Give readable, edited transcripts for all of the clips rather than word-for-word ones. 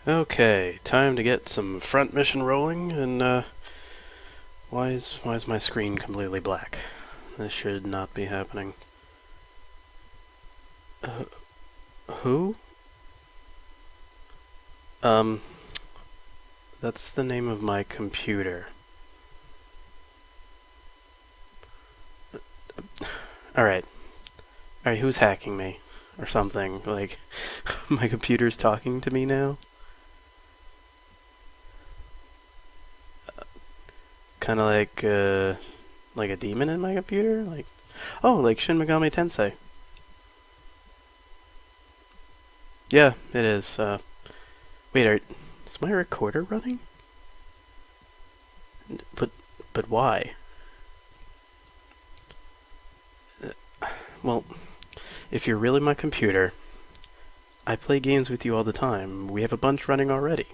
Okay, time to get some front mission rolling, and why is my screen completely black? This should not be happening. Who? Um, that's the name of my computer. Alright. Alright, who's hacking me? Or something, like, my computer's talking to me now? Kinda like a demon in my computer? Oh, like Shin Megami Tensei. Yeah, it is. Wait, is my recorder running? But, but why? Well, if you're really my computer, I play games with you all the time. We have a bunch running already.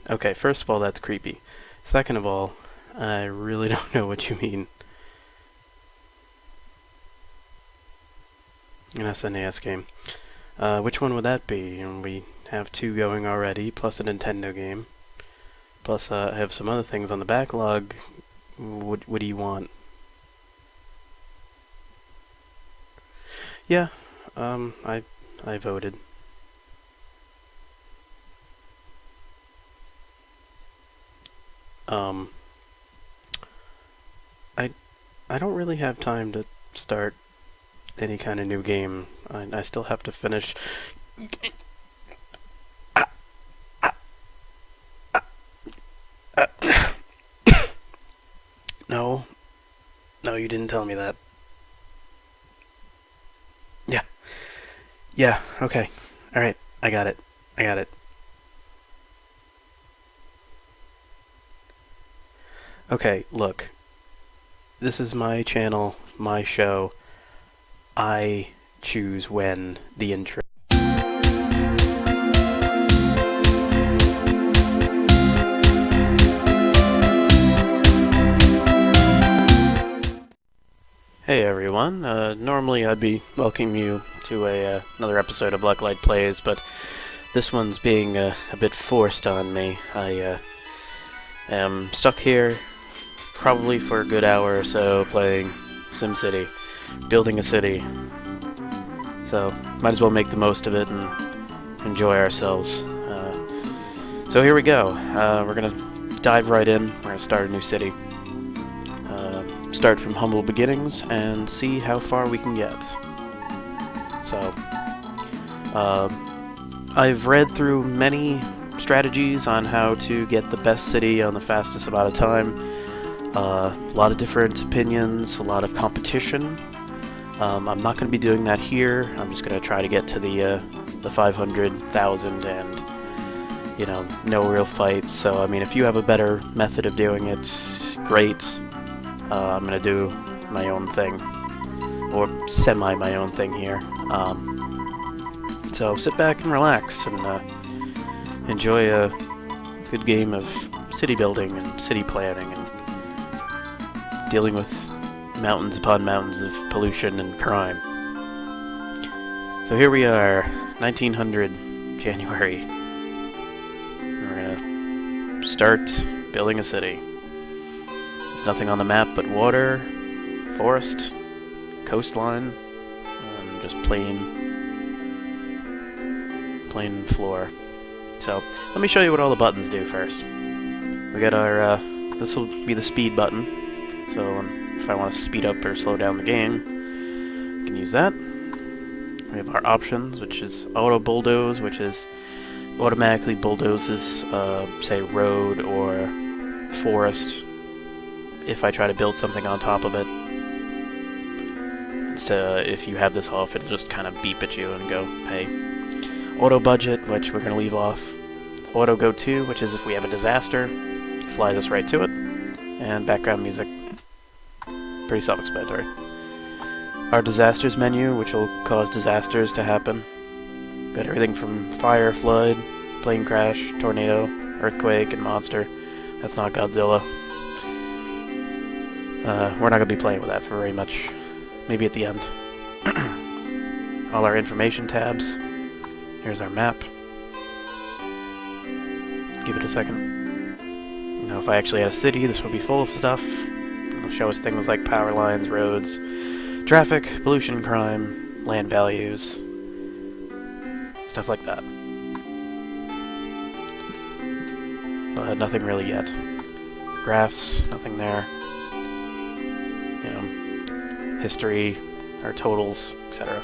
Okay, first of all, that's creepy. Second of all, I really don't know what you mean. An SNES game. Which one would that be? We have two going already, plus a Nintendo game. Plus, I have some other things on the backlog. What do you want? Yeah, I voted. Um, I I don't really have time to start any kind of new game. I still have to finish. No, no, you didn't tell me that. Yeah, yeah, okay, all right, I got it, I got it. Okay, look, this is my channel, my show. I choose when the intro. Hey everyone, normally I'd be welcoming you to another episode of Lucklight Plays, but this one's being a bit forced on me. I am stuck here, probably for a good hour or so, playing SimCity, building a city. So, might as well make the most of it and enjoy ourselves. So here we go. We're gonna dive right in. We're gonna start a new city. Start from humble beginnings and see how far we can get. So, I've read through many strategies on how to get the best city on the fastest amount of time. A lot of different opinions, a lot of competition. I'm not going to be doing that here. I'm just going to try to get to the 500,000 and, no real fights. So, I mean, if you have a better method of doing it, great. I'm gonna do my own thing, or my own thing here. So sit back and relax and enjoy a good game of city building and city planning and dealing with mountains upon mountains of pollution and crime. So here we are, 1900 January. We're gonna start building a city. Nothing on the map but water, forest, coastline, and just plain floor. So, let me show you what all the buttons do first. We got our, this will be the speed button, so if I want to speed up or slow down the game, I can use that. We have our options, which is auto bulldoze, which is automatically bulldozes, say, road or forest, if I try to build something on top of it. If you have this off, it'll just kind of beep at you and go, hey. Auto budget, which we're going to leave off. Auto go to, which is if we have a disaster, flies us right to it. And background music, pretty self-explanatory. Our disasters menu, which will cause disasters to happen. Got everything from fire, flood, plane crash, tornado, earthquake, and monster. That's not Godzilla. We're not going to be playing with that for very much. Maybe at the end. all our information tabs. Here's our map. Give it a second. You know, if I actually had a city, this would be full of stuff. It'll show us things like power lines, roads, traffic, pollution, crime, land values, stuff like that. But nothing really yet. Graphs, nothing there. You know, history, our totals, etc.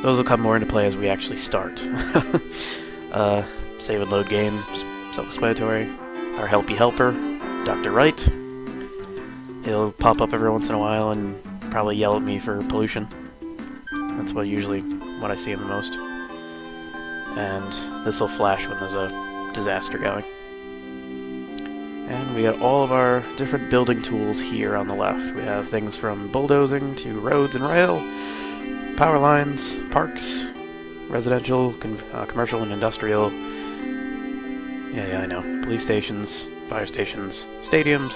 Those will come more into play as we actually start. Save and load game, self-explanatory. Our helpy helper, Dr. Wright. He'll pop up every once in a while and probably yell at me for pollution. That's what I see him the most. And this will flash when there's a disaster going. And we got all of our different building tools here on the left. We have things from bulldozing to roads and rail, power lines, parks, residential, commercial and industrial. Yeah, I know. Police stations, fire stations, stadiums,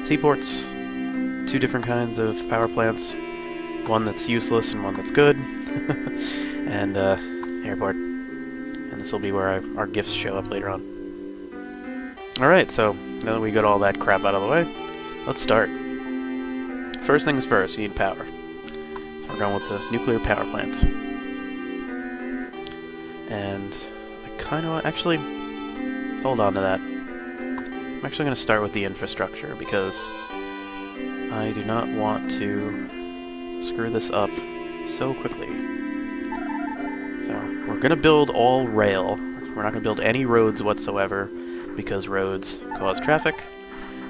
seaports, 2 different kinds of power plants, one that's useless and one that's good, and airport. And this will be where our gifts show up later on. Alright, so now that we got all that crap out of the way, let's start. First things first, you need power. So we're going with the nuclear power plant. And I kind of actually hold on to that. I'm actually going to start with the infrastructure because I do not want to screw this up so quickly. So we're going to build all rail. We're not going to build any roads whatsoever because roads cause traffic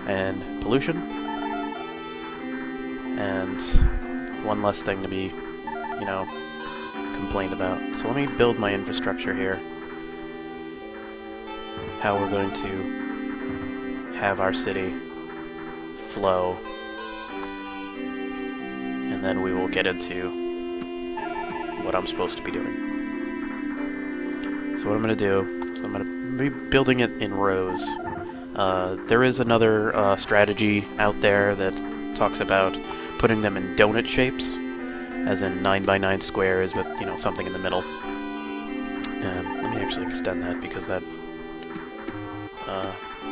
and pollution. And one less thing to be, you know, complained about. So let me build my infrastructure here. How we're going to have our city flow. And then we will get into what I'm supposed to be doing. So what I'm going to do is I'm going to be building it in rows. There is another strategy out there that talks about putting them in donut shapes, as in 9x9 squares with, you know, something in the middle. Let me actually extend that because that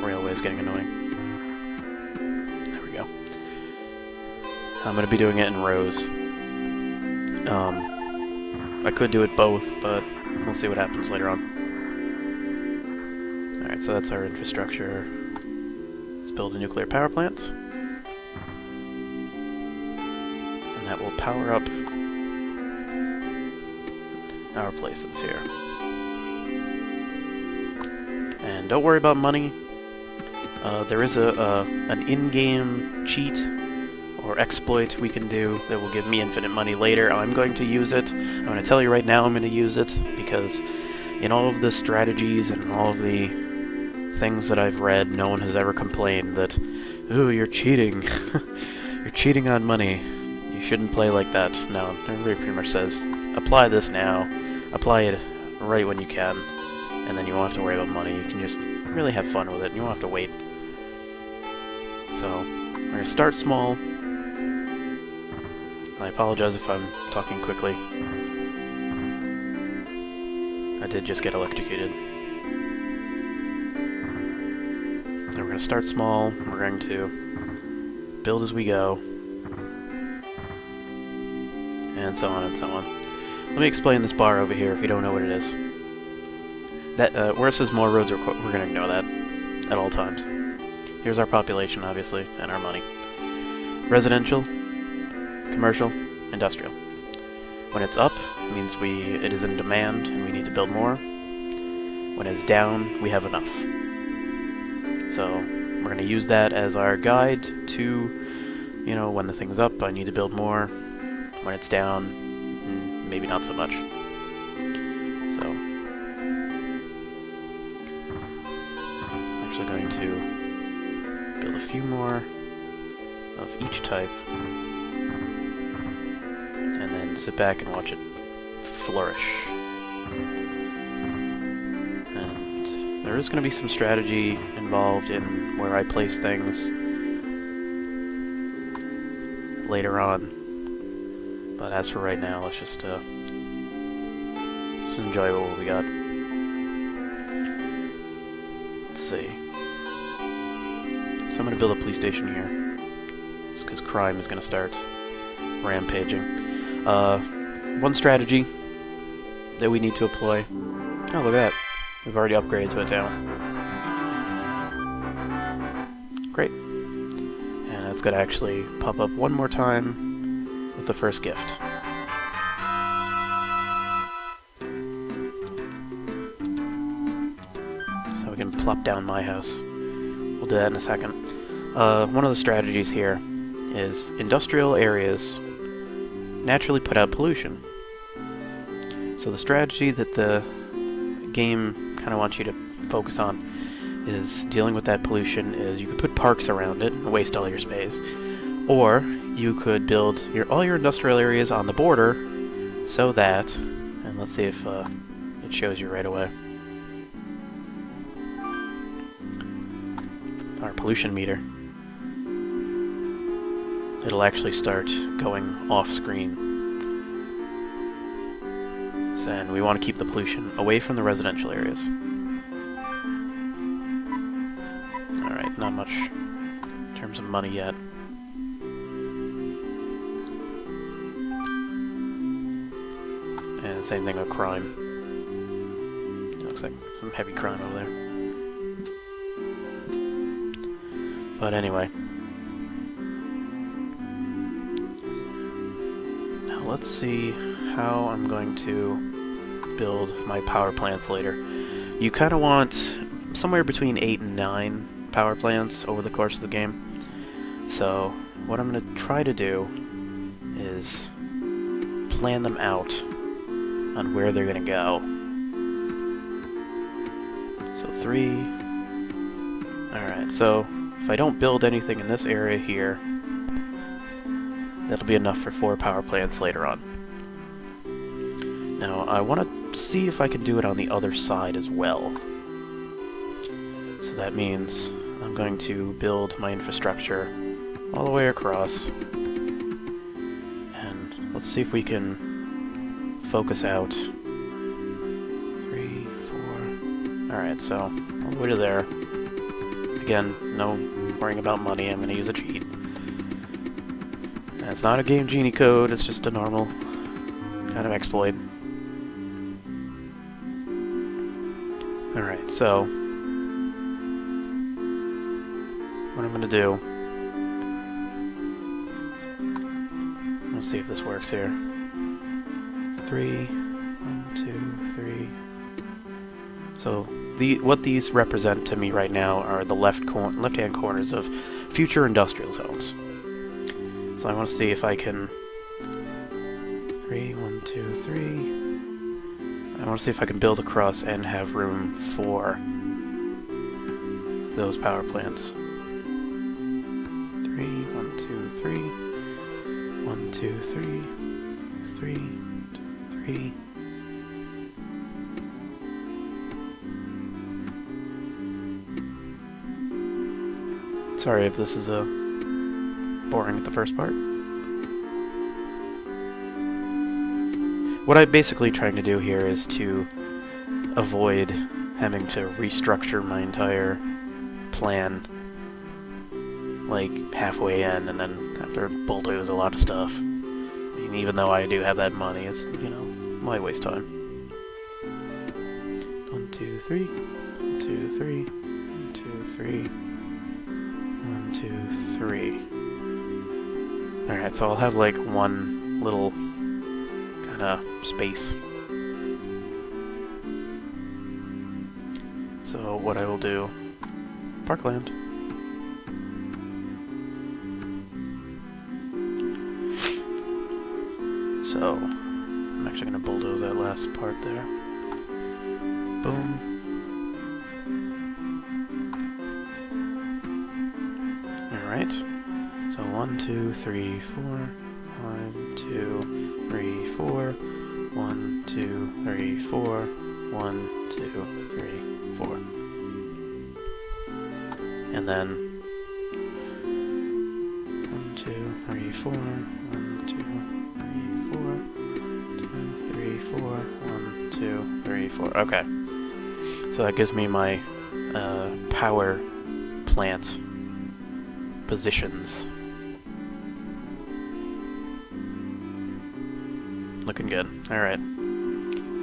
railway is getting annoying. There we go. I'm going to be doing it in rows. I could do it both, but we'll see what happens later on. Alright, so that's our infrastructure. Let's build a nuclear power plant. And that will power up our places here. And don't worry about money. There is an in-game cheat or exploit we can do that will give me infinite money later. I'm going to use it. I'm going to tell you right now I'm going to use it because in all of the strategies and all of the things that I've read, no one has ever complained that, ooh, you're cheating. You're cheating on money. You shouldn't play like that. No, everybody pretty much says, apply this now. Apply it right when you can. And then you won't have to worry about money. You can just really have fun with it. And you won't have to wait. So, we're going to start small. I apologize if I'm talking quickly. I did just get electrocuted. And we're going to start small. We're going to build as we go. And so on and so on. Let me explain this bar over here if you don't know what it is. That where it says more roads, we're going to ignore that at all times. Here's our population, obviously, and our money. Residential, commercial, industrial. When it's up, it means it is in demand and we need to build more. When it's down, we have enough. So we're going to use that as our guide to, you know, when the thing's up, I need to build more. When it's down, maybe not so much. So I'm actually going to build a few more of each type. And then sit back and watch it flourish. And there is going to be some strategy involved in where I place things later on. But as for right now, let's just Let's enjoy what we got. Let's see. So I'm gonna build a police station here, just because crime is gonna start rampaging. One strategy that we need to employ. Oh, look at that. We've already upgraded to a town. Great. And it's going to actually pop up one more time with the first gift. So we can plop down my house. We'll do that in a second. One of the strategies here is industrial areas naturally put out pollution. So the strategy that the game kind of wants you to focus on is dealing with that pollution is you could put parks around it and waste all your space, or you could build all your industrial areas on the border so that, and let's see if it shows you right away, our pollution meter, it'll actually start going off screen. And we want to keep the pollution away from the residential areas. Alright, not much in terms of money yet. And same thing with crime. It looks like some heavy crime over there. But anyway. Now let's see how I'm going to build my power plants later. You kind of want somewhere between 8 and 9 power plants over the course of the game. So what I'm going to try to do is plan them out on where they're going to go. So 3. Alright, so if I don't build anything in this area here, that'll be enough for 4 power plants later on. Now, I want to see if I can do it on the other side as well. So that means I'm going to build my infrastructure all the way across. And let's see if we can focus out 3, 4... Alright, so all the way to there. Again, no worrying about money, I'm going to use a cheat. And it's not a Game Genie code, it's just a normal kind of exploit. Alright, so what I'm going to do, let's see if this works here. 3, 1, 2, 3. So what these represent to me right now are the left-hand corners of future industrial zones. So I want to see if I can 3, 1, 2, 3. I want to see if I can build across and have room for those power plants. 3, 1, 2, 3. 1, 2, 3. 3, 2, 3. Sorry if this is boring at the first part. What I'm basically trying to do here is to avoid having to restructure my entire plan like halfway in and then have to bulldoze a lot of stuff. I mean, even though I do have that money, it's, you know, might waste time. 1, 2, 3. 1, 2, 3. 1, 2, 3. 1, 2, 3. Alright, so I'll have like one little space. So what I will do, parkland. So I'm actually going to bulldoze that last part there. Boom. Alright. So 1, 2, 3, 4. 1, 2, 3, 4. 1, 2, 3, 4. 1, 2, 3, 4. And then 1, 2, 3, 4. 1, 2, 3, 4. 2, 3, 4. 1, 2, 2, 3, 4. Okay. So that gives me my power plant positions. Looking good. Alright.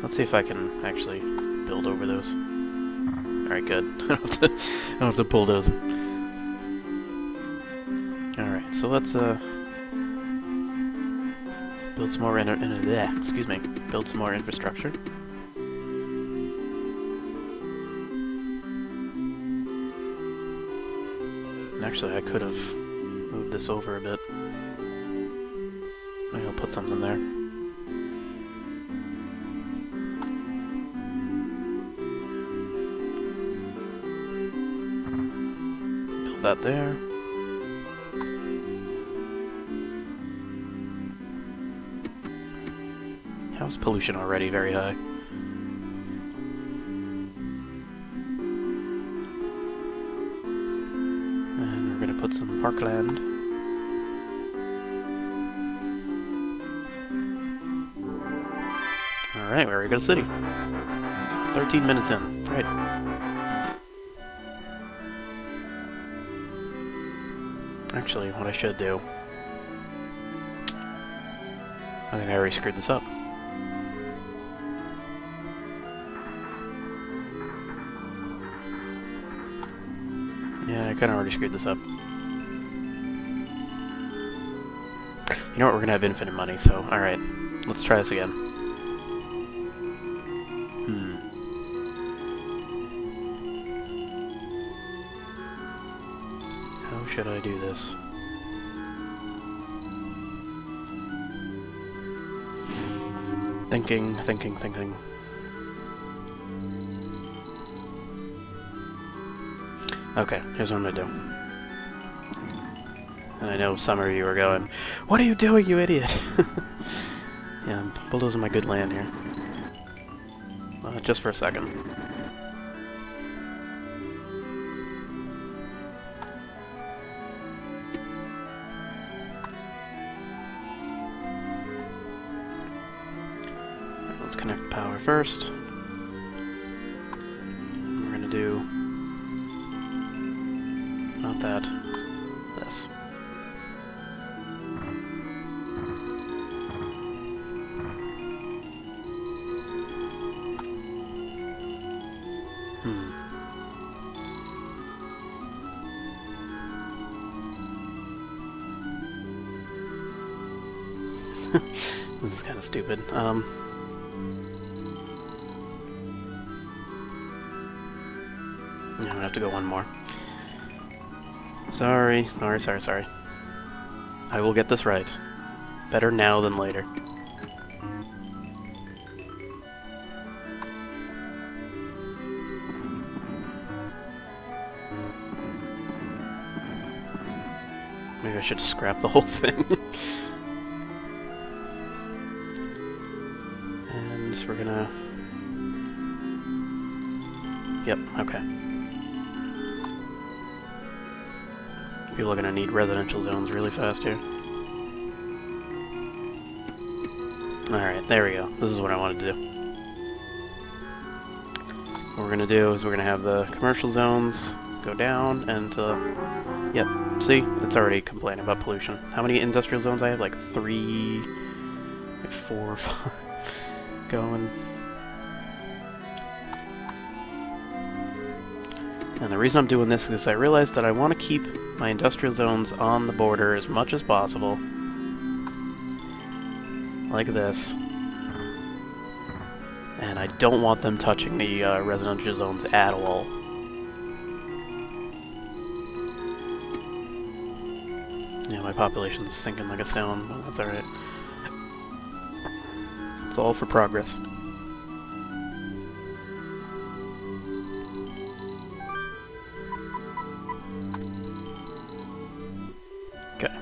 Let's see if I can actually build over those. Alright, good. I don't have to bulldoze them. Alright, so let's build some more build some more infrastructure. And actually, I could have moved this over a bit. Maybe I'll put something there. Build that there. How's pollution already very high? And we're gonna put some parkland. Alright, we're a good city. 13 minutes in. Right. Actually, what I should do... I think I already screwed this up. Yeah, I kinda already screwed this up. You know what, we're gonna have infinite money, so alright. Let's try this again. How should I do this? Thinking. Okay, here's what I'm gonna do. And I know some of you are going, "What are you doing, you idiot?" Yeah, I'm bulldozing my good land here. Just for a second. Let's connect power first. We're gonna do... not that. This. This is kind of stupid. Yeah, I'm gonna have to go one more. Sorry. I will get this right. Better now than later. Maybe I should scrap the whole thing. And we're gonna... Yep, okay. People are gonna need residential zones really fast here. Alright, there we go. This is what I wanted to do. What we're gonna do is we're gonna have the commercial zones go down and yep, see? It's already complaining about pollution. How many industrial zones I have? Like 3... like 4 or 5 going. And the reason I'm doing this is I realized that I want to keep my industrial zones on the border as much as possible. Like this. And I don't want them touching the residential zones at all. Yeah, my population's sinking like a stone, but that's alright. It's all for progress. Okay.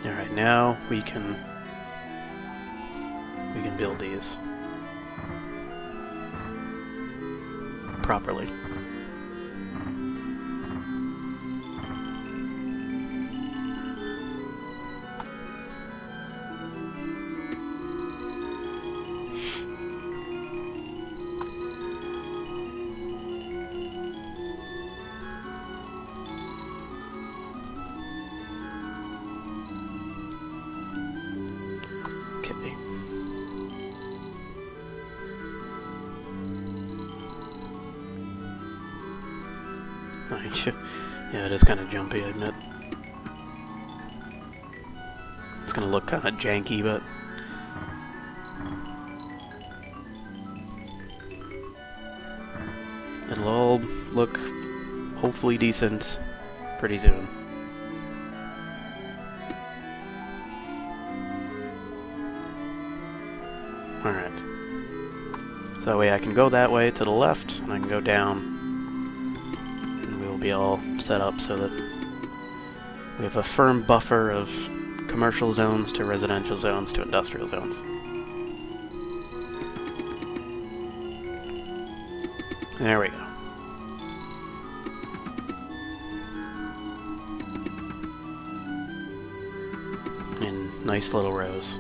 Alright, now we can build these properly. Yeah, it is kind of jumpy, I admit. It's gonna look kind of janky, but... it'll all look hopefully decent pretty soon. Alright. So that way I can go that way to the left, and I can go down, and we'll be all set up so that we have a firm buffer of commercial zones to residential zones to industrial zones. There we go. In nice little rows.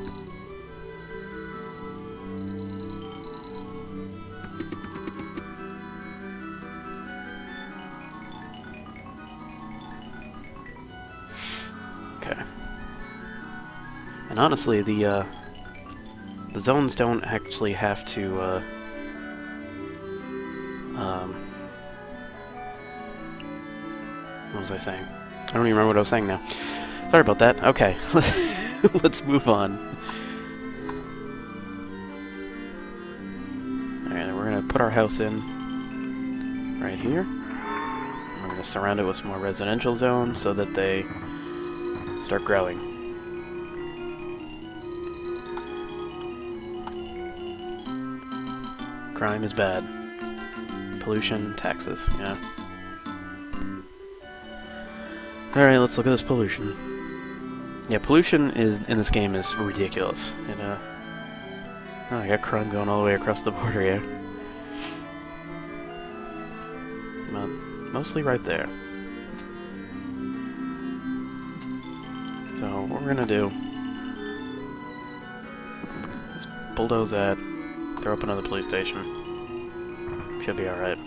Okay. And honestly, the zones don't actually have to, what was I saying? I don't even remember what I was saying now. Sorry about that. Okay, let's move on. Alright, we're gonna put our house in right here. We're gonna surround it with some more residential zones so that they start growing. Crime is bad. Pollution, taxes, yeah. Alright, let's look at this pollution. Yeah, pollution in this game is ridiculous. Oh, I got crime going all the way across the border here. But mostly right there. So, what we're gonna do is bulldoze that, throw up another police station. Should be alright.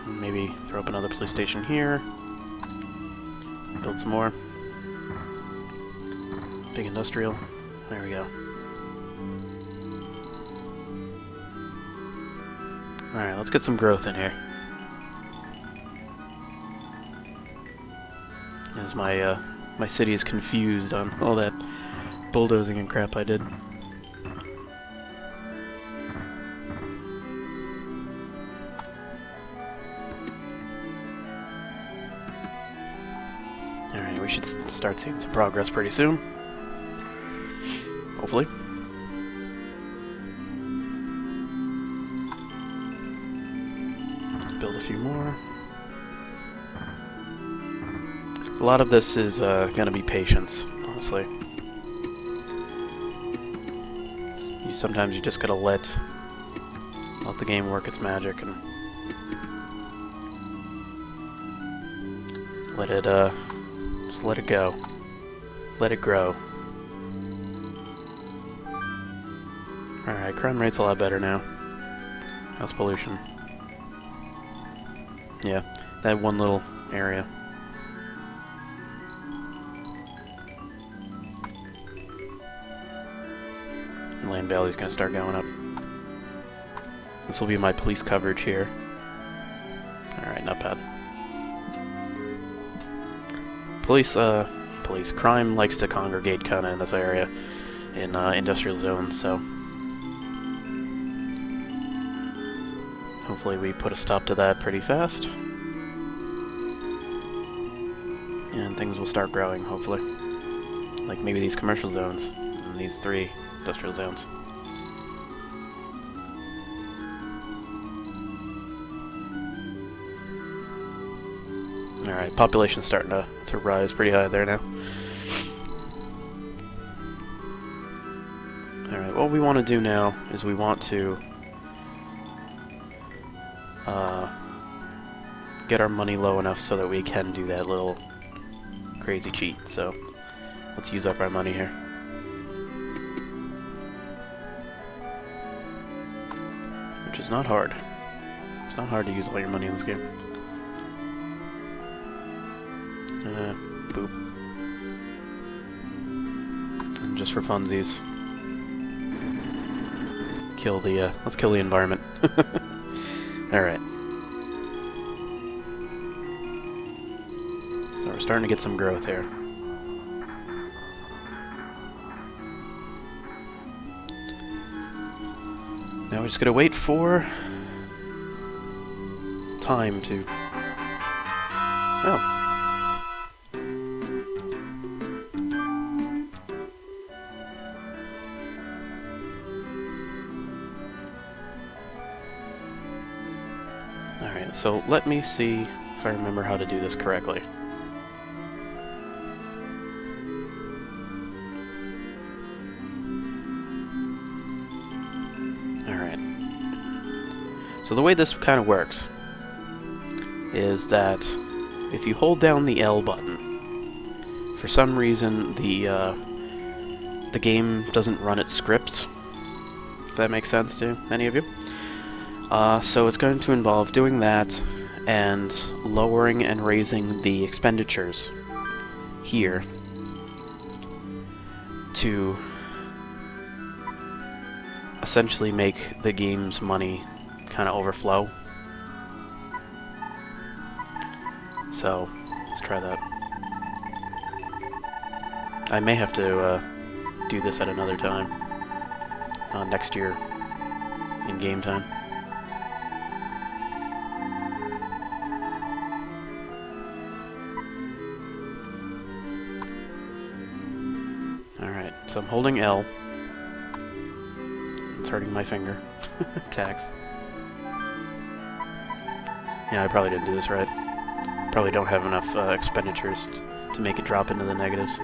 Maybe throw up another police station here. Build some more. Big industrial. There we go. Alright, let's get some growth in here. As my city is confused on all that bulldozing and crap I did. Alright, we should start seeing some progress pretty soon. Hopefully. Build a few more. A lot of this is gonna be patience, honestly. Sometimes you just gotta let the game work its magic and let it just let it go, let it grow. All right, crime rate's a lot better now. How's pollution? Yeah, that one little area. Land value's gonna start going up. This will be my police coverage here. Alright, not bad. Police crime likes to congregate kinda in this area, in industrial zones, so hopefully we put a stop to that pretty fast. And things will start growing, hopefully. Like maybe these commercial zones, and these 3 industrial zones. Alright, population's starting to rise pretty high there now. Alright, what we want to do now is we want to get our money low enough so that we can do that little crazy cheat. So let's use up our money here. Which is not hard. It's not hard to use all your money in this game. Boop. And just for funsies. kill the environment. Alright. So we're starting to get some growth here. Now we're just gonna wait for time to... Oh. Alright, so let me see if I remember how to do this correctly. Alright. So the way this kind of works is that if you hold down the L button, for some reason the game doesn't run its scripts. If that makes sense to any of you. So it's going to involve doing that and lowering and raising the expenditures here to essentially make the game's money kind of overflow. So let's try that. I may have to do this at another time, next year in game time. Alright, so I'm holding L. It's hurting my finger. Tax. Yeah, I probably didn't do this right. Probably don't have enough expenditures to make it drop into the negatives.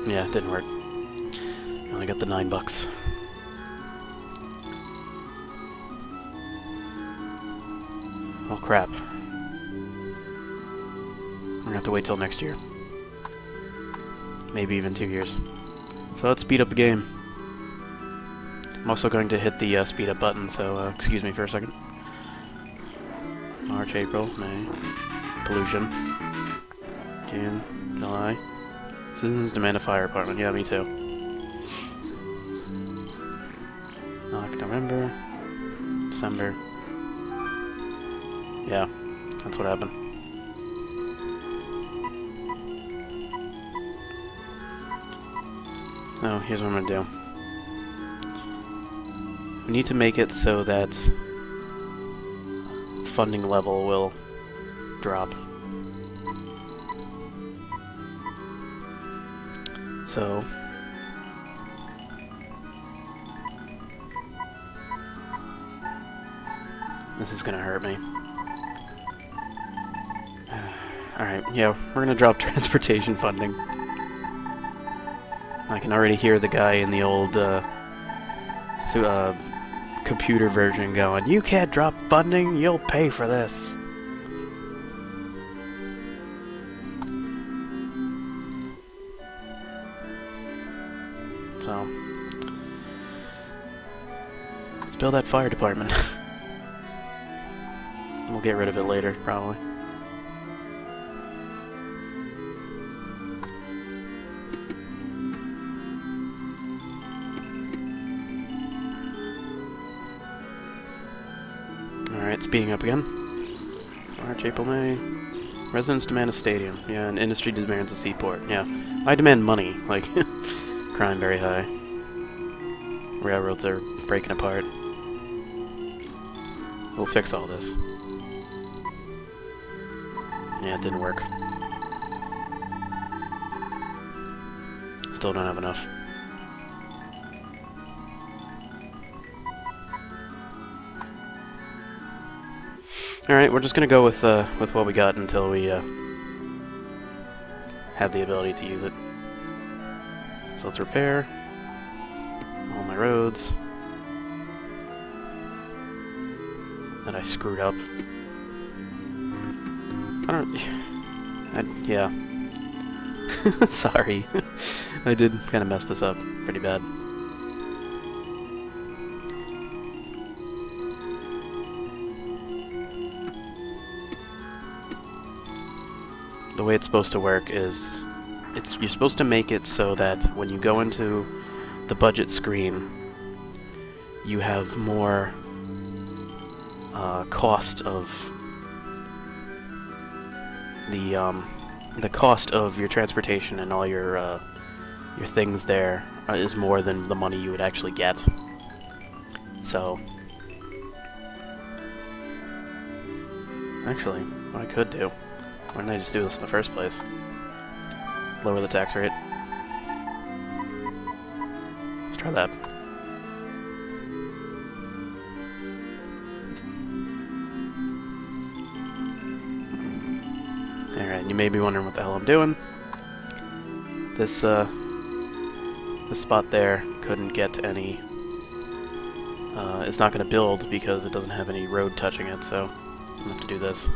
Yeah, it didn't work. Only got the $9. Oh crap. We're gonna have to wait till next year. Maybe even 2 years. So let's speed up the game. I'm also going to hit the speed up button, so excuse me for a second. March, April, May. Pollution. June, July. Citizens demand a fire department. Yeah, me too. November, December. Yeah, that's what happened. So here's what I'm gonna do. We need to make it so that the funding level will drop. So this is gonna hurt me. Alright, yeah, we're gonna drop transportation funding. I can already hear the guy in the old computer version going, "You can't drop funding, you'll pay for this." So let's build that fire department. We'll get rid of it later, probably. Alright, speeding up again. March, April, May. Residents demand a stadium. Yeah, and industry demands a seaport. Yeah. I demand money. Like, crime very high. Railroads are breaking apart. We'll fix all this. Yeah, it didn't work. Still don't have enough. Alright, we're just gonna go with what we got until we have the ability to use it. So let's repair all my roads that I screwed up. Yeah. Sorry. I did kind of mess this up pretty bad. the way it's supposed to work is you're supposed to make it so that when you go into the budget screen, you have more cost of the cost of your transportation and all your things there is more than the money you would actually get. So, actually, what I could do, why didn't I just do this in the first place? Lower the tax rate. Let's try that. Alright, you may be wondering what the hell I'm doing. This spot there couldn't get any... it's not going to build because it doesn't have any road touching it, so I'm going to have to do this.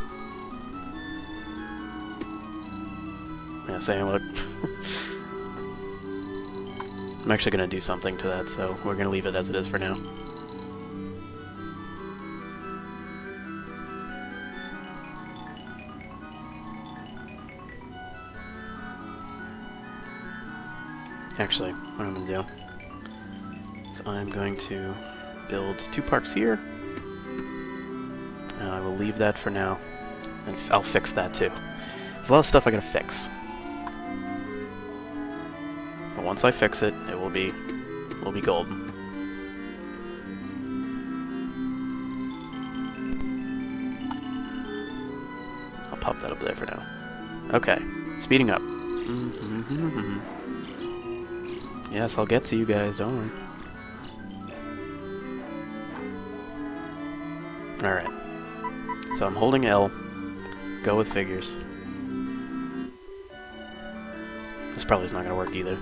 Yeah, saying, look. I'm actually going to do something to that, so we're going to leave it as it is for now. Actually, what I'm going to do is I'm going to build 2 parks here, and I will leave that for now, and I'll fix that too. There's a lot of stuff I gotta fix, but once I fix it, it will be golden. I'll pop that up there for now. Okay, speeding up. Yes, I'll get to you guys, don't worry. Alright. So I'm holding L. Go with figures. This probably is not going to work either.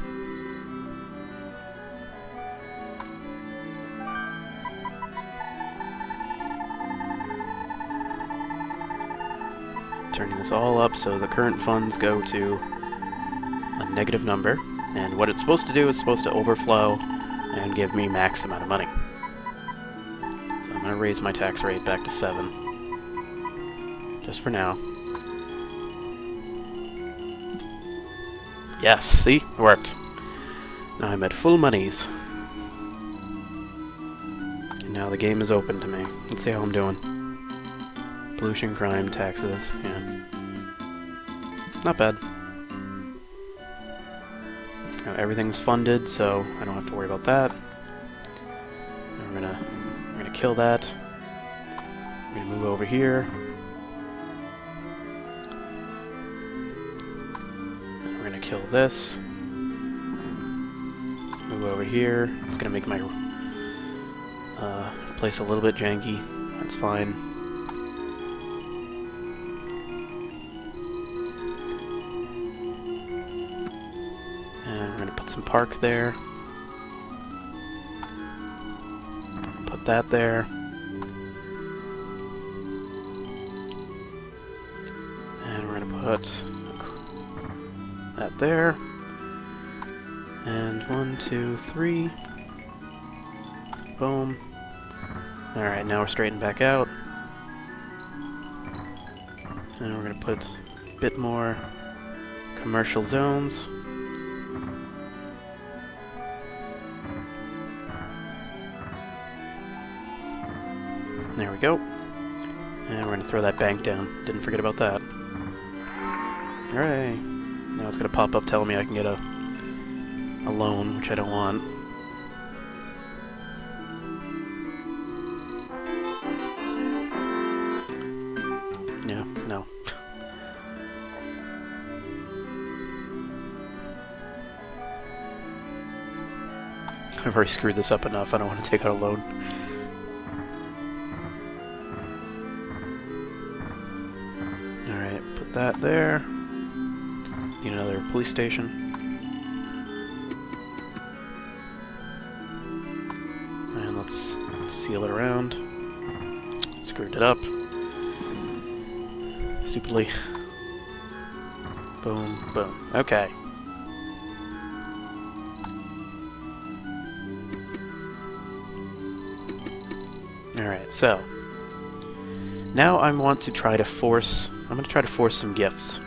Turning this all up so the current funds go to a negative number. And what it's supposed to do is supposed to overflow and give me max amount of money. So I'm going to raise my tax rate back to 7. Just for now. Yes, see? It worked. Now I'm at full monies. And now the game is open to me. Let's see how I'm doing. Pollution, crime, taxes, yeah. Not bad. Now everything's funded, so I don't have to worry about that. Now we're gonna kill that. We're gonna move over here. And we're gonna kill this. Move over here. It's gonna make my place a little bit janky. That's fine. And we're gonna put some park there. Put that there. And we're gonna put that there. And 1, 2, 3. Boom. Alright, now we're straightened back out. And we're gonna put a bit more commercial zones. There we go. And we're gonna throw that bank down. Didn't forget about that. Hooray! Now it's gonna pop up telling me I can get a loan, which I don't want. Yeah, no. I've already screwed this up enough. I don't want to take out a loan. Alright, put that there. Need another police station. And let's seal it around. Screwed it up. Stupidly. Boom, boom. Okay. Alright, so now I want to try to force... I'm going to try to force some gifts.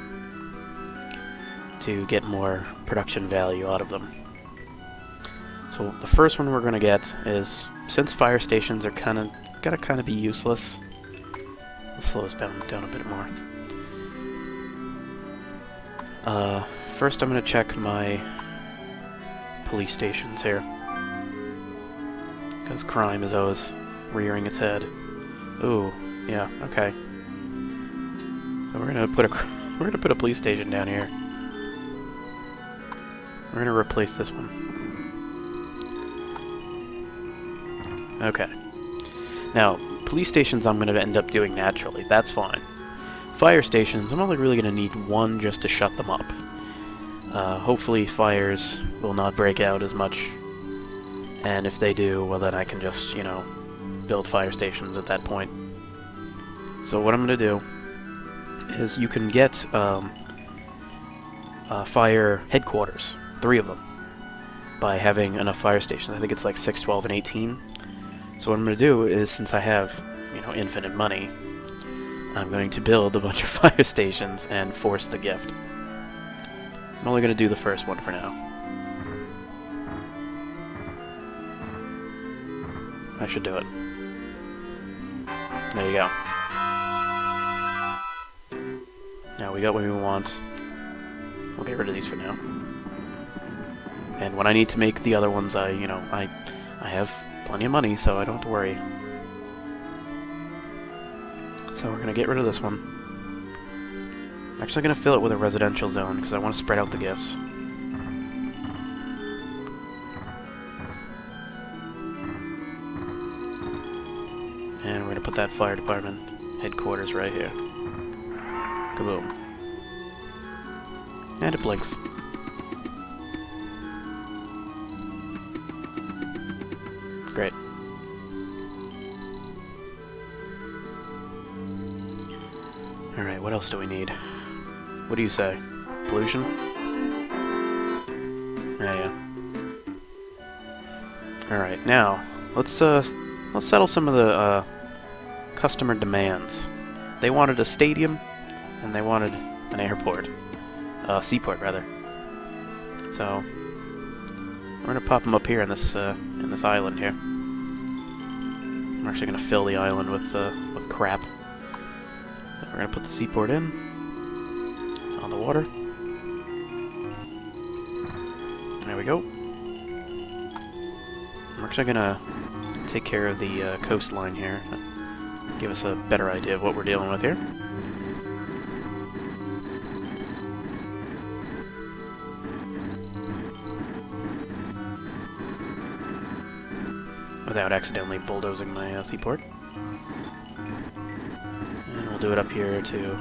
to get more production value out of them. So the first one we're going to get is, since fire stations are gotta be useless, let's slow us down a bit more. First I'm going to check my police stations here, because crime is always rearing its head. Ooh, yeah, okay. So we're gonna put a police station down here. We're gonna replace this one. Okay. Now, police stations I'm gonna end up doing naturally. That's fine. Fire stations, I'm only really gonna need one just to shut them up. Hopefully fires will not break out as much. And if they do, well then I can just, you know, build fire stations at that point. So what I'm going to do is you can get fire headquarters, 3 of them, by having enough fire stations. I think it's like 6, 12, and 18. So what I'm going to do is, since I have, you know, infinite money, I'm going to build a bunch of fire stations and force the gift. I'm only going to do the first one for now. I should do it. There you go. Now we got what we want. We'll get rid of these for now. And when I need to make the other ones, I have plenty of money, so I don't have to worry. So we're gonna get rid of this one. I'm actually gonna fill it with a residential zone because I want to spread out the gifts. And we're gonna put that fire department headquarters right here. Kaboom. And it blinks. Great. Alright, what else do we need? What do you say? Pollution? Yeah. Alright, now, let's settle some of the, customer demands. They wanted a stadium, and they wanted an airport. Seaport, rather. So, we're gonna pop them up here in this island here. I'm actually gonna fill the island with crap. Then we're gonna put the seaport in. On the water. There we go. I'm actually gonna take care of the coastline here. Give us a better idea of what we're dealing with here. Without accidentally bulldozing my seaport. And we'll do it up here too.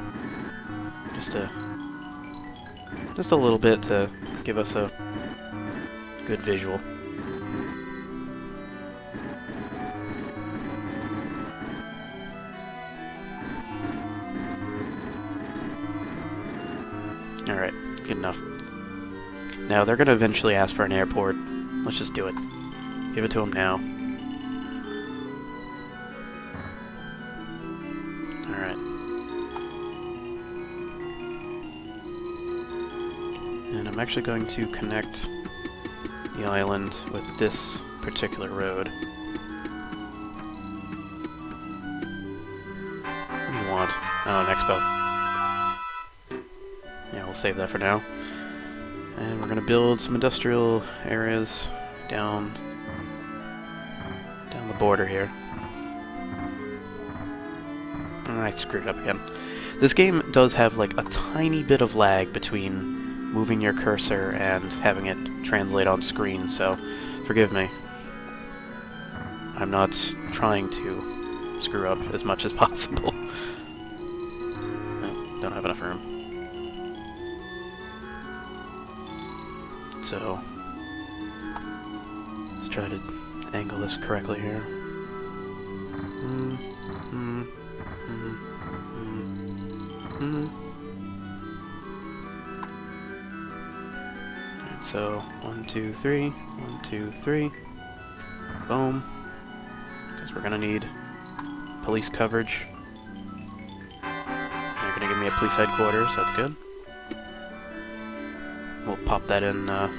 Just a little bit to give us a good visual. Alright, good enough. Now, they're gonna eventually ask for an airport. Let's just do it. Give it to them now. Alright. And I'm actually going to connect the island with this particular road. What do you want? Oh, an expo. Yeah, we'll save that for now. And we're gonna build some industrial areas down the border here. I screwed up again. This game does have like a tiny bit of lag between moving your cursor and having it translate on screen, so forgive me. I'm not trying to screw up as much as possible. No, don't have enough room. So, let's try to angle this correctly here. And so, 1, 2, 3, 1, 2, 3. Boom. Because we're gonna need police coverage. They're gonna give me a police headquarters, that's good. We'll pop that in a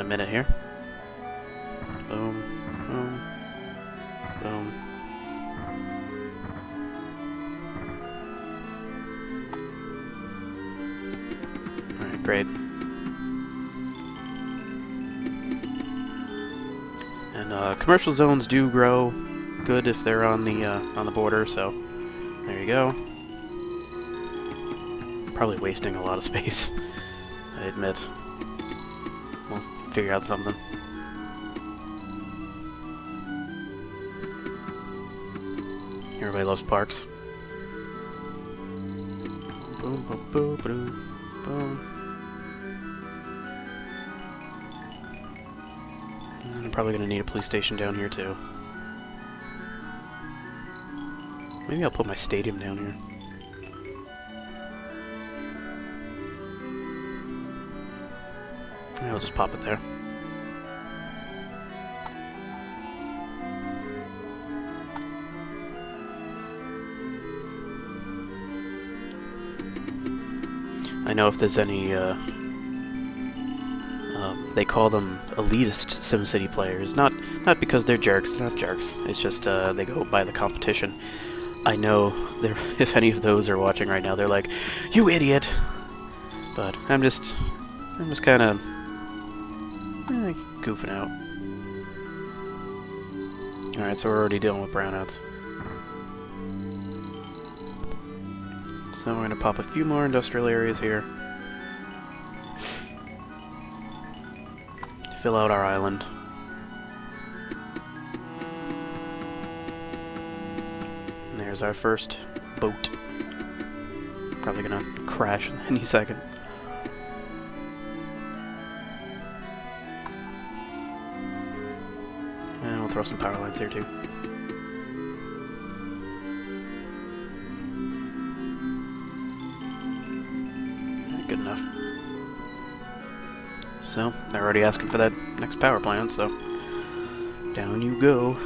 minute here. Boom, boom, boom. Alright, great. And commercial zones do grow good if they're on the border, so there you go. Probably wasting a lot of space, I admit. We'll figure out something. Everybody loves parks. Boom, boom, boom, boom, boom. And I'm probably gonna need a police station down here too. Maybe I'll put my stadium down here. I'll just pop it there. I know if there's any, they call them elitist SimCity players. Not because they're jerks, they're not jerks. It's just, they go by the competition. I know if any of those are watching right now, they're like, "You idiot!" But I'm just kind of goofing out. Alright, so we're already dealing with brownouts. So we're going to pop a few more industrial areas here to fill out our island. And there's our first boat. Probably going to crash any second. And we'll throw some power lines here too. Good enough. So, they're already asking for that next power plant, so down you go.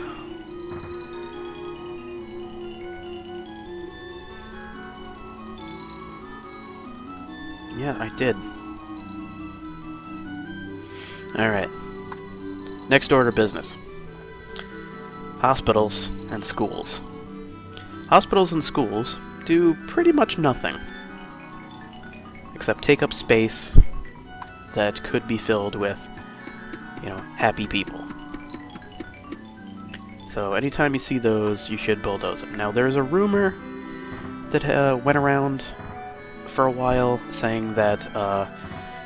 Yeah, I did. Alright. Next order of business. Hospitals and schools. Hospitals and schools do pretty much nothing, except take up space that could be filled with, you know, happy people. So anytime you see those, you should bulldoze them. Now, there's a rumor that went around for a while saying that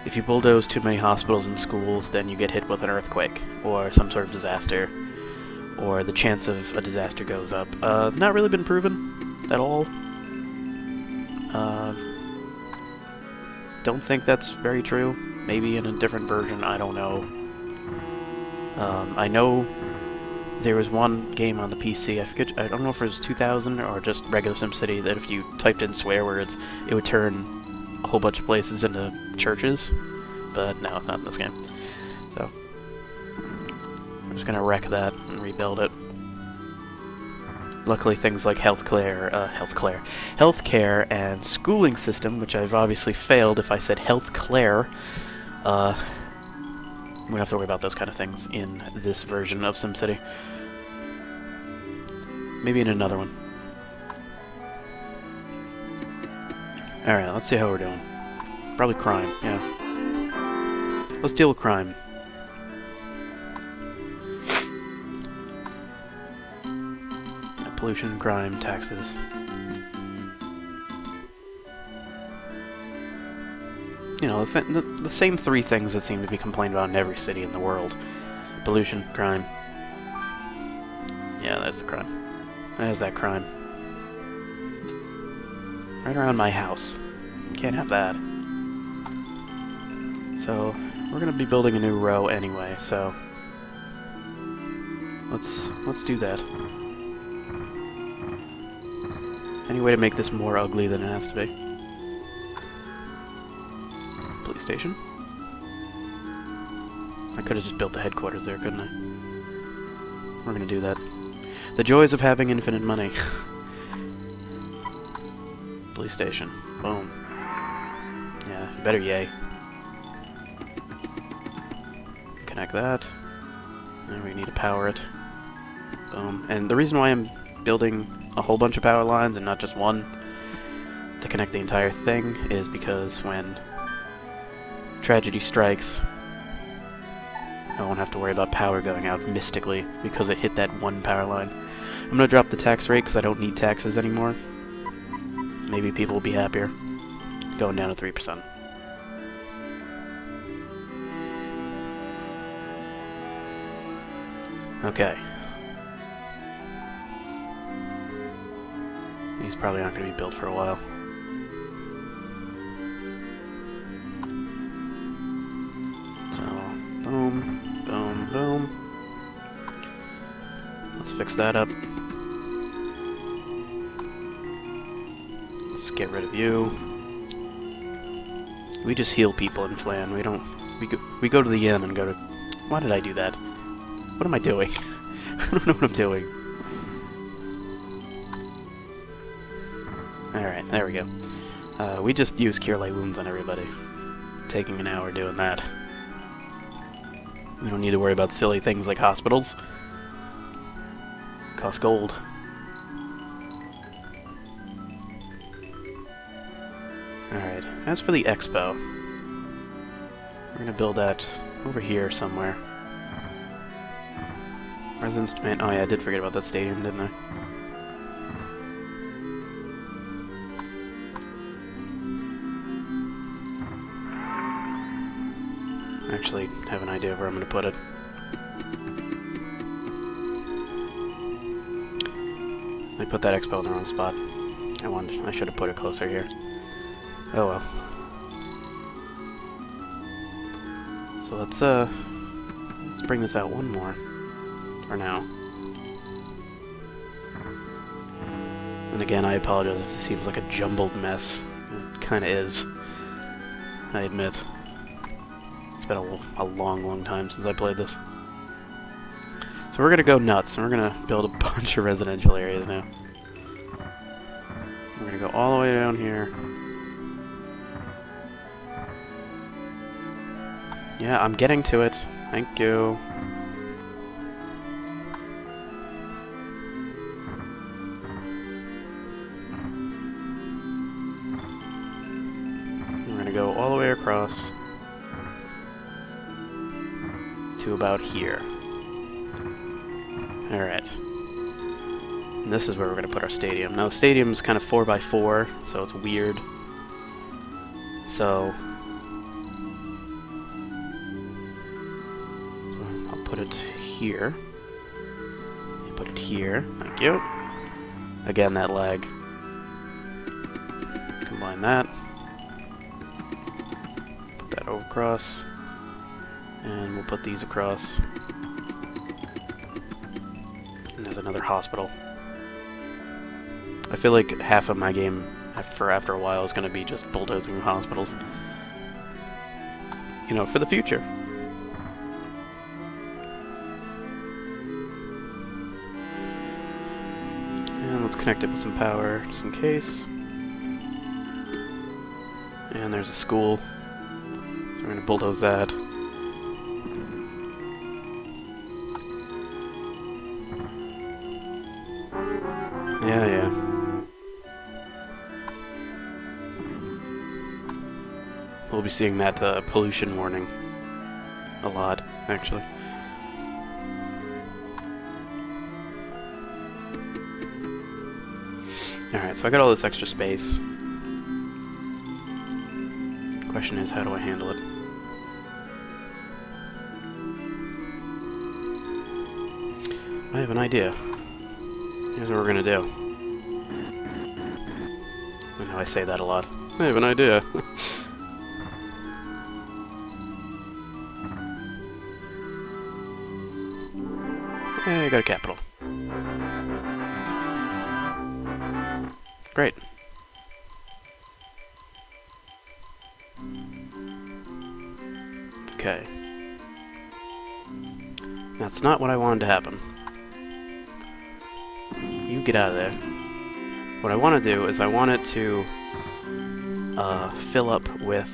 if you bulldoze too many hospitals and schools, then you get hit with an earthquake or some sort of disaster, or the chance of a disaster goes up. Not really been proven at all. Don't think that's very true. Maybe in a different version, I don't know. I know there was one game on the PC, I don't know if it was 2000 or just regular SimCity, that if you typed in swear words, it would turn a whole bunch of places into churches. But no, it's not in this game. So, I'm just gonna wreck that and rebuild it. Luckily, things like healthcare and schooling system, which I've obviously failed if I said healthcare, we don't have to worry about those kind of things in this version of SimCity. Maybe in another one. Alright, let's see how we're doing. Probably crime, yeah. Let's deal with crime. Pollution, crime, taxes. You know, the same three things that seem to be complained about in every city in the world. Pollution, crime. Yeah, that's the crime. There's that crime. Right around my house. Can't have that. So, we're gonna be building a new row anyway, so let's do that. Any way to make this more ugly than it has to be? Police station? I could have just built the headquarters there, couldn't I? We're gonna do that. The joys of having infinite money. Police station. Boom. Yeah, better yay. connect that. And we need to power it. Boom. And the reason why I'm building a whole bunch of power lines and not just one to connect the entire thing is because when tragedy strikes, I won't have to worry about power going out mystically because it hit that one power line. I'm going to drop the tax rate because I don't need taxes anymore. Maybe people will be happier. Going down to 3%. Okay. These probably aren't going to be built for a while. So, boom, boom, boom. Let's fix that up. Let's get rid of you. We just heal people in Flan. We don't... We go to the inn and go to... Why did I do that? What am I doing? I don't know what I'm doing. Alright, there we go. We just use Cure Light Wounds on everybody. Taking an hour doing that. We don't need to worry about silly things like hospitals. Cost gold. Alright, as for the expo, we're gonna build that over here somewhere. Residence demand. Oh yeah, I did forget about that stadium, didn't I? I actually have an idea of where I'm gonna put it. I put that expo in the wrong spot. I should have put it closer here. Oh well. So let's bring this out one more for now. And again, I apologize if this seems like a jumbled mess. It kind of is. I admit. It's been a long, long time since I played this. So we're gonna go nuts, and we're gonna build a bunch of residential areas now. We're gonna go all the way down here. Yeah, I'm getting to it. Thank you. We're gonna go all the way across to about here. Alright. And this is where we're gonna put our stadium. Now, the stadium's kind of 4x4, so it's weird. So put it here. Put it here. Thank you. Again, that lag. Combine that. Put that over across. And we'll put these across. And there's another hospital. I feel like half of my game after a while is going to be just bulldozing hospitals. You know, for the future. Let's connect it with some power, just in case. And there's a school. So we're going to bulldoze that. Yeah. We'll be seeing that pollution warning a lot, actually. Alright, so I got all this extra space. The question is, how do I handle it? I have an idea. Here's what we're gonna do. I know I say that a lot. I have an idea. Hey, I got a capital. Great. Okay. That's not what I wanted to happen. You get out of there. What I want to do is I want it to fill up with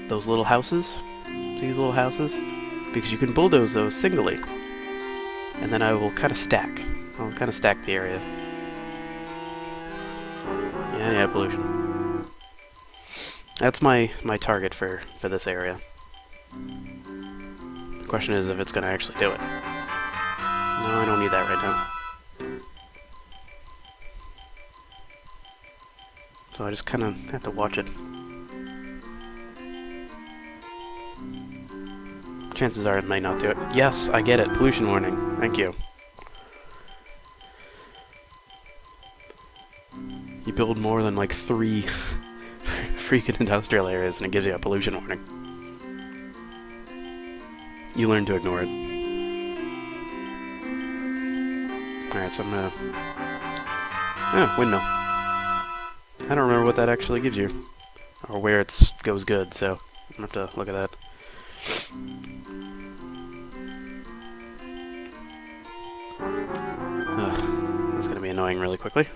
those little houses. See these little houses? because you can bulldoze those singly. And then I will kind of stack. I'll kind of stack the area. Yeah, pollution. That's my target for this area. The question is if it's going to actually do it. No, I don't need that right now. So I just kind of have to watch it. Chances are it might not do it. Yes, I get it. Pollution warning. Thank you. You build more than like 3 freaking industrial areas and it gives you a pollution warning. You learn to ignore it. Alright, so I'm gonna... Oh, windmill. I don't remember what that actually gives you. Or where it goes good, so I'm gonna have to look at that. That's gonna be annoying really quickly.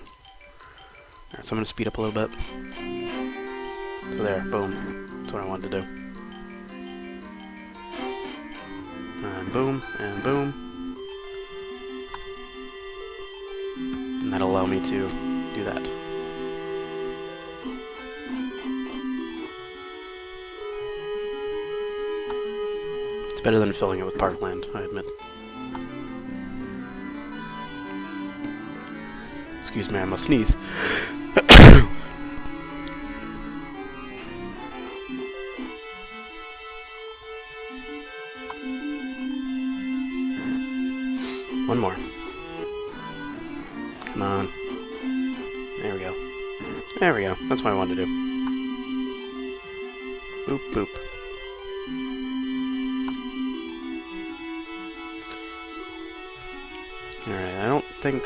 Alright, so I'm gonna speed up a little bit. So there, boom. That's what I wanted to do. And boom, and boom. And that'll allow me to do that. It's better than filling it with parkland, I admit. Excuse me, I must sneeze. One more. Come on. There we go. There we go. That's what I wanted to do. Boop, boop. Alright, I don't think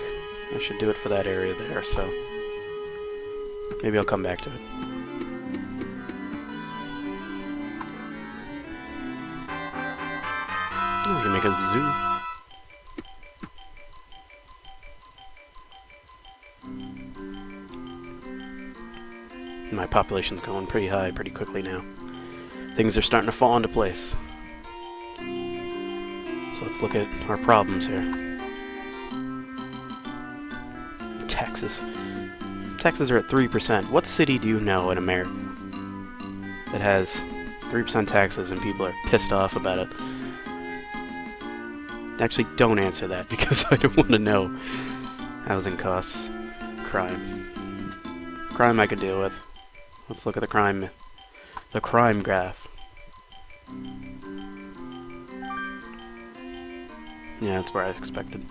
I should do it for that area there, so maybe I'll come back to it. Oh, we can make a zoo. My population's going pretty high pretty quickly now. Things are starting to fall into place. So let's look at our problems here. Taxes. Taxes are at 3%. What city do you know in America that has 3% taxes and people are pissed off about it? Actually, don't answer that because I don't want to know. Housing costs. Crime. Crime I could deal with. Let's look at the crime graph. Yeah, that's where I expected.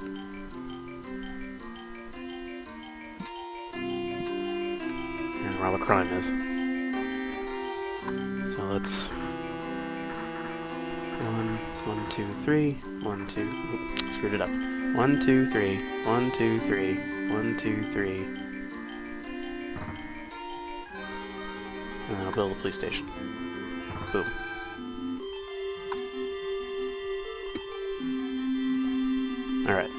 And where all the crime is. So let's... 1, 2, 3, 1, 2... Oops, screwed it up. 1, 2, 3, 1, 2, 3, 1, 2, 3... And then I'll build a police station. Boom. Alright.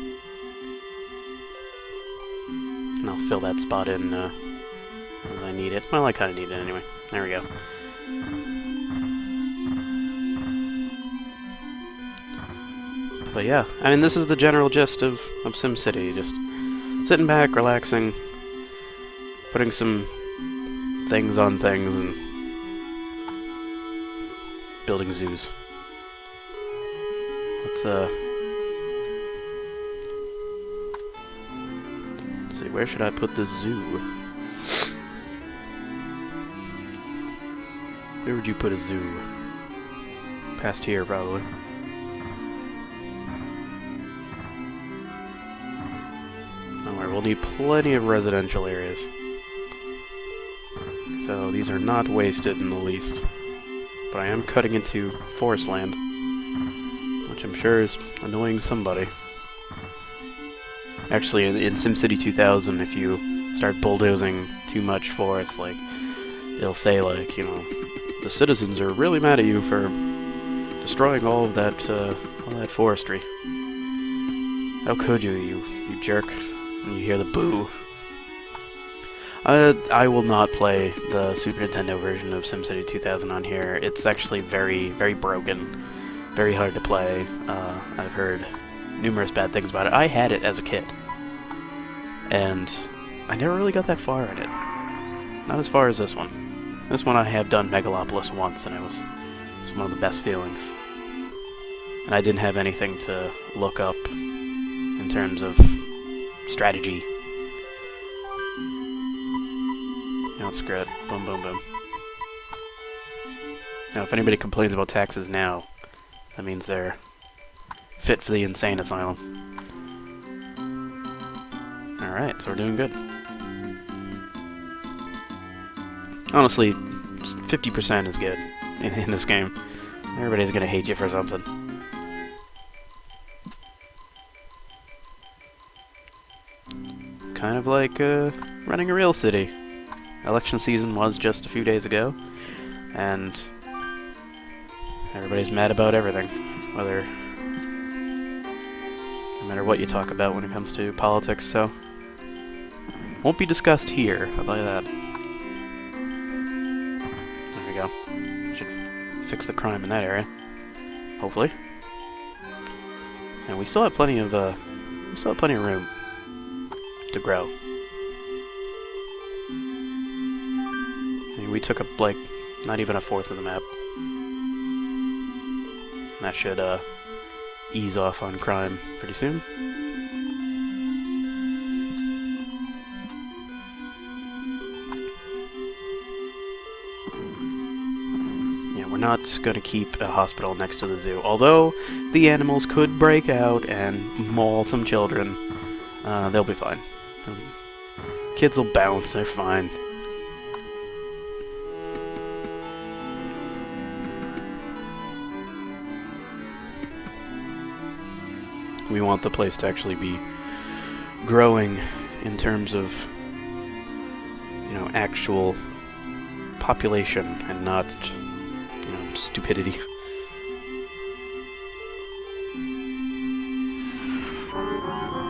And I'll fill that spot in as I need it. Well, I kind of need it anyway. There we go. But yeah, I mean, this is the general gist of SimCity. Just sitting back, relaxing, putting some things on things, and building zoos. Let's see, where should I put the zoo? Where would you put a zoo? Past here, probably. Don't worry, we'll need plenty of residential areas. So these are not wasted in the least. But I am cutting into forest land, which I'm sure is annoying somebody. Actually, in SimCity 2000, if you start bulldozing too much forest, like, it'll say, like, you know, the citizens are really mad at you for destroying all that forestry. How could you, you jerk? And you hear the boo. I will not play the Super Nintendo version of SimCity 2000 on here. It's actually very, very broken. very hard to play. I've heard numerous bad things about it. I had it as a kid, and I never really got that far in it. Not as far as this one. This one I have done Megalopolis once, and it was one of the best feelings. And I didn't have anything to look up in terms of strategy. You know, screw it. Boom, boom, boom. Now, if anybody complains about taxes now, that means they're fit for the insane asylum. Alright, so we're doing good. Honestly, 50% is good in this game. Everybody's gonna hate you for something. Kind of like running a real city. Election season was just a few days ago, and everybody's mad about everything, no matter what you talk about when it comes to politics, so won't be discussed here, I'll tell you that. There we go. Should fix the crime in that area, hopefully. And we still have plenty of room to grow. I mean, we took up like not even a fourth of the map. And that should ease off on crime pretty soon. Yeah, we're not going to keep a hospital next to the zoo, although the animals could break out and maul some children. They'll be fine. Kids will bounce, they're fine. We want the place to actually be growing in terms of, you know, actual population and not, you know, stupidity.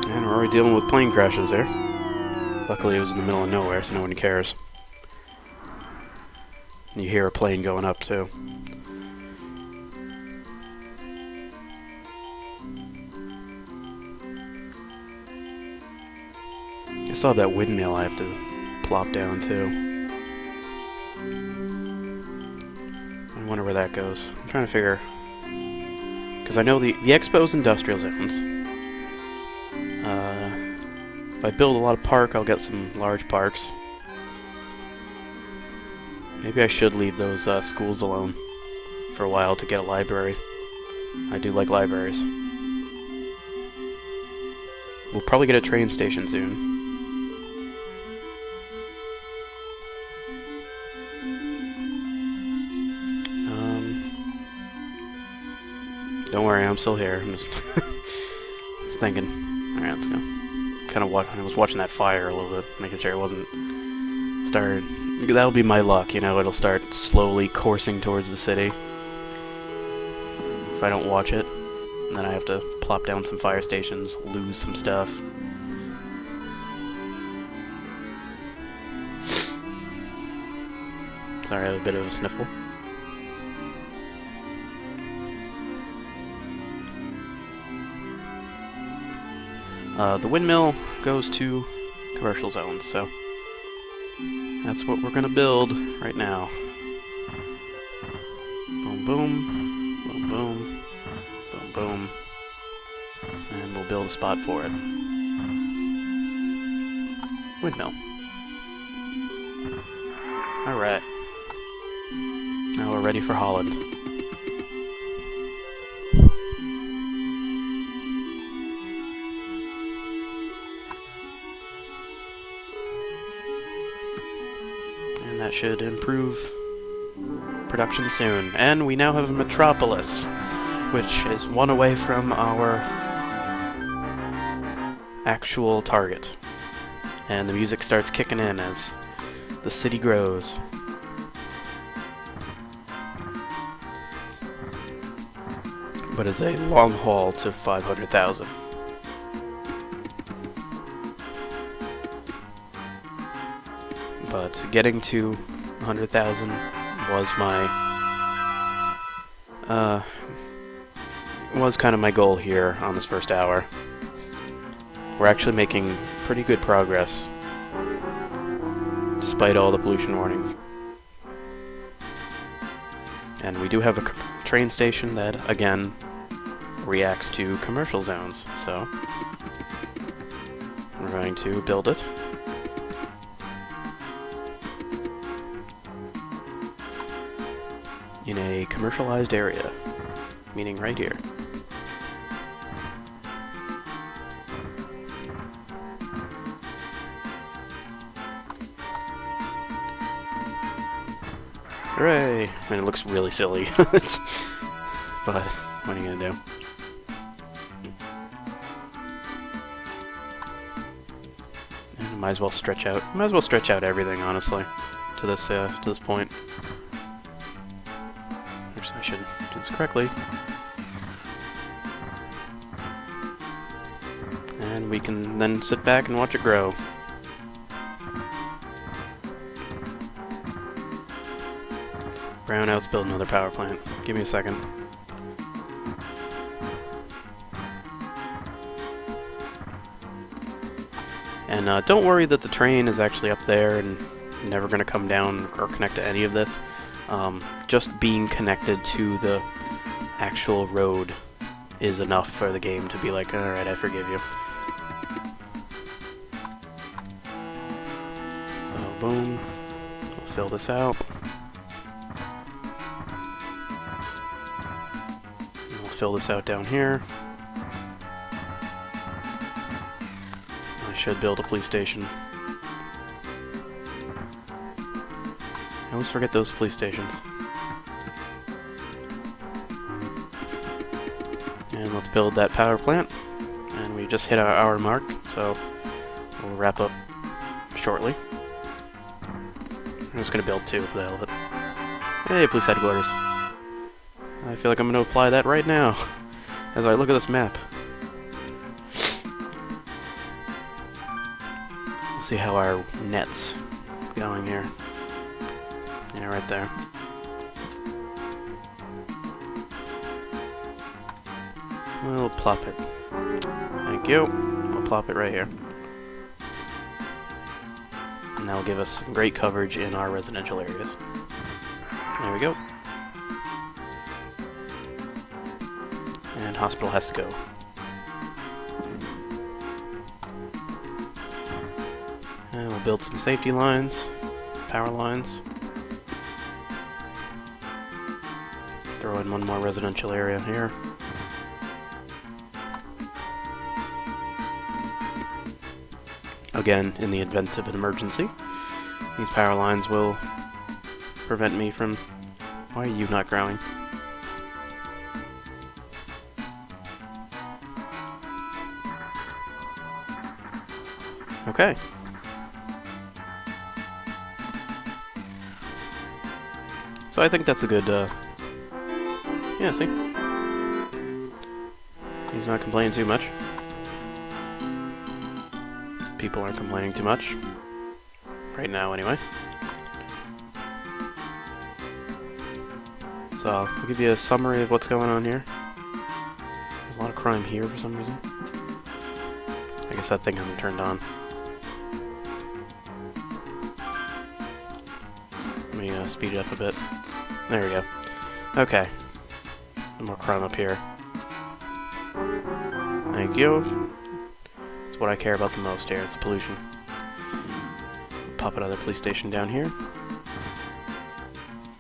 And we're already dealing with plane crashes there. Luckily it was in the middle of nowhere, so no one cares. And you hear a plane going up, too. I still have that windmill I have to plop down, too. I wonder where that goes. I'm trying to figure... Because I know the Expo's industrial zones. If I build a lot of park, I'll get some large parks. Maybe I should leave those schools alone for a while to get a library. I do like libraries. We'll probably get a train station soon. Don't worry, I'm still here. I'm just thinking. Alright, let's go. I was watching that fire a little bit, making sure it wasn't started. That'll be my luck, you know, it'll start slowly coursing towards the city. If I don't watch it, and then I have to plop down some fire stations, lose some stuff. Sorry, I have a bit of a sniffle. The windmill goes to commercial zones, so that's what we're gonna build right now. Boom, boom, boom, boom, boom, boom, and we'll build a spot for it. Windmill. Alright. Now we're ready for Holland. That should improve production soon. And we now have a metropolis, which is one away from our actual target. And the music starts kicking in as the city grows. But it's a long haul to 500,000. But getting to 100,000 was my was kind of my goal here on this first hour. We're actually making pretty good progress, despite all the pollution warnings. And we do have a train station that, again, reacts to commercial zones, so we're going to build it. In a commercialized area, meaning right here. Hooray! I mean, it looks really silly, but what are you gonna do? And might as well stretch out. Might as well stretch out everything, honestly, to this point. Actually, I should do this correctly. And we can then sit back and watch it grow. Brownouts build another power plant. Give me a second. And don't worry that the train is actually up there and never going to come down or connect to any of this. Just being connected to the actual road is enough for the game to be like, alright, I forgive you. So, boom. We'll fill this out. And we'll fill this out down here. I should build a police station. I always forget those police stations. And let's build that power plant. And we just hit our hour mark, so we'll wrap up shortly. I'm just going to build 2 for the hell of it. Hey, police headquarters. I feel like I'm going to apply that right now as I look at this map. We'll see how our net's going here. Yeah, right there. We'll plop it. Thank you. We'll plop it right here. And that'll give us some great coverage in our residential areas. There we go. And hospital has to go. And we'll build some safety lines, power lines. Throw in one more residential area here. Again, in the event of an emergency, these power lines will prevent me from... Why are you not growing? Okay. So I think that's a good, yeah, see? He's not complaining too much. People aren't complaining too much. Right now, anyway. So, I'll give you a summary of what's going on here. There's a lot of crime here for some reason. I guess that thing hasn't turned on. Let me speed it up a bit. There we go. Okay. No more crime up here. Thank you. That's what I care about the most here, is the pollution. Pop another police station down here.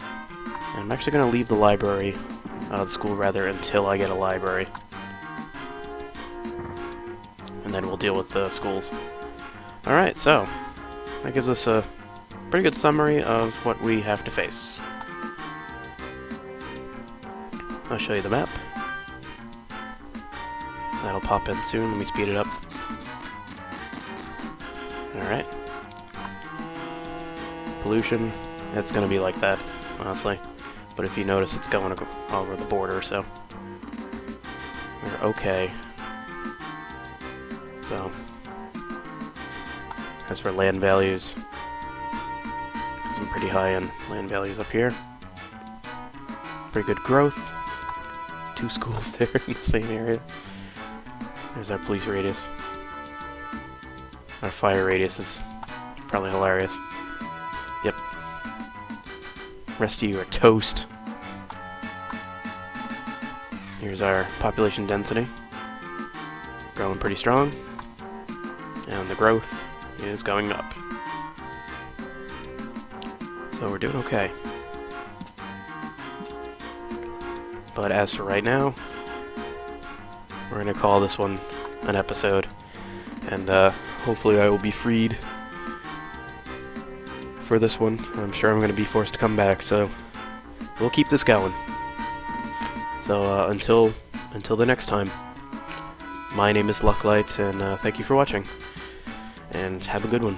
And I'm actually going to leave the library, the school rather, until I get a library. And then we'll deal with the schools. Alright, so that gives us a pretty good summary of what we have to face. I'll show you the map. That'll pop in soon. Let me speed it up. Alright. Pollution. It's going to be like that, honestly. But if you notice, it's going over the border, so we're okay. So, as for land values, some pretty high-end land values up here. Pretty good growth. 2 schools there in the same area. There's our police radius. Our fire radius is probably hilarious. Yep. Rest of you are toast. Here's our population density. Growing pretty strong. And the growth is going up. So we're doing okay. But as for right now, we're going to call this one an episode. And hopefully I will be freed for this one. I'm sure I'm going to be forced to come back, so we'll keep this going. So until the next time, my name is Lucklight, and thank you for watching. And have a good one.